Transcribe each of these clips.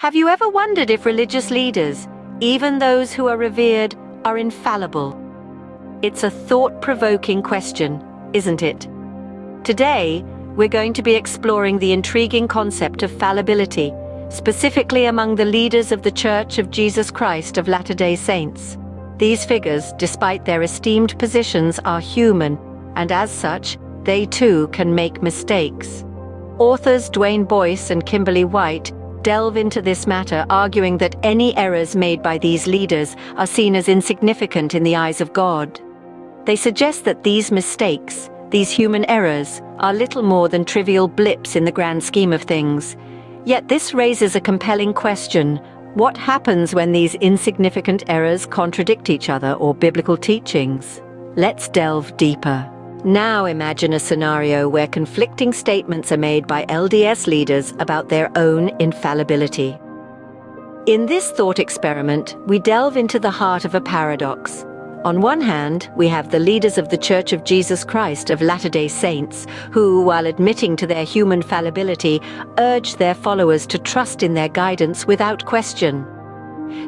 Have you ever wondered if religious leaders, even those who are revered, are infallible? It's a thought-provoking question, isn't it? Today, we're going to be exploring the intriguing concept of fallibility, specifically among the leaders of the Church of Jesus Christ of Latter-day Saints. These figures, despite their esteemed positions, are human, and as such, they too can make mistakes. Authors Dwayne Boyce and Kimberly White delve into this matter, arguing that any errors made by these leaders are seen as insignificant in the eyes of God. They suggest that these mistakes, these human errors, are little more than trivial blips in the grand scheme of things. Yet this raises a compelling question: what happens when these insignificant errors contradict each other or biblical teachings? Let's delve deeper. Now imagine a scenario where conflicting statements are made by LDS leaders about their own infallibility. In this thought experiment, we delve into the heart of a paradox. On one hand, we have the leaders of the Church of Jesus Christ of Latter-day Saints, who, while admitting to their human fallibility, urge their followers to trust in their guidance without question.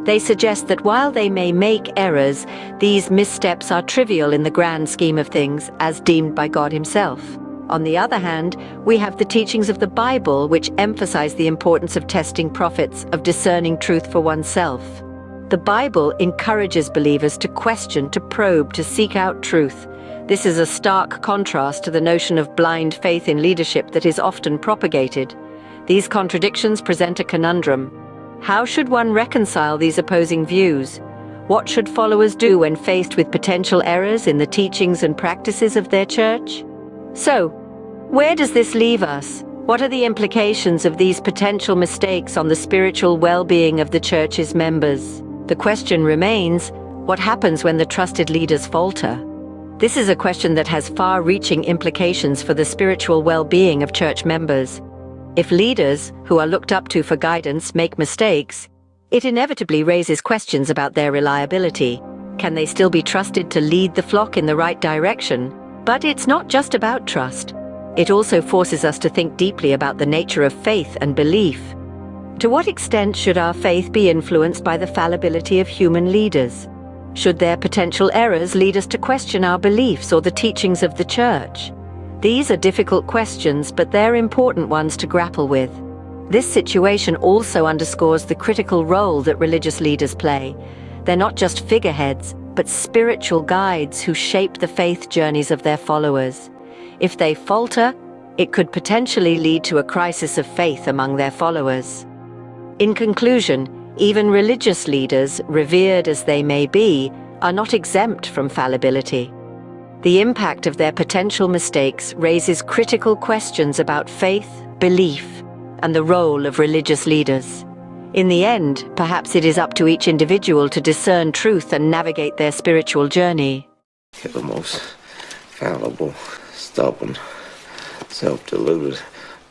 They suggest that while they may make errors, these missteps are trivial in the grand scheme of things, as deemed by God Himself. On the other hand, we have the teachings of the Bible, which emphasize the importance of testing prophets, of discerning truth for oneself. The Bible encourages believers to question, to probe, to seek out truth. This is a stark contrast to the notion of blind faith in leadership that is often propagated. These contradictions present a conundrum. How should one reconcile these opposing views? What should followers do when faced with potential errors in the teachings and practices of their church? So, where does this leave us? What are the implications of these potential mistakes on the spiritual well-being of the church's members? The question remains, what happens when the trusted leaders falter? This is a question that has far-reaching implications for the spiritual well-being of church members. If leaders, who are looked up to for guidance, make mistakes, it inevitably raises questions about their reliability. Can they still be trusted to lead the flock in the right direction? But it's not just about trust. It also forces us to think deeply about the nature of faith and belief. To what extent should our faith be influenced by the fallibility of human leaders? Should their potential errors lead us to question our beliefs or the teachings of the church? These are difficult questions, but they're important ones to grapple with. This situation also underscores the critical role that religious leaders play. They're not just figureheads, but spiritual guides who shape the faith journeys of their followers. If they falter, it could potentially lead to a crisis of faith among their followers. In conclusion, even religious leaders, revered as they may be, are not exempt from fallibility. The impact of their potential mistakes raises critical questions about faith, belief, and the role of religious leaders. In the end, perhaps it is up to each individual to discern truth and navigate their spiritual journey. You're the most fallible, stubborn, self-deluded,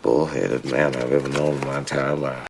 bullheaded man I've ever known in my entire life.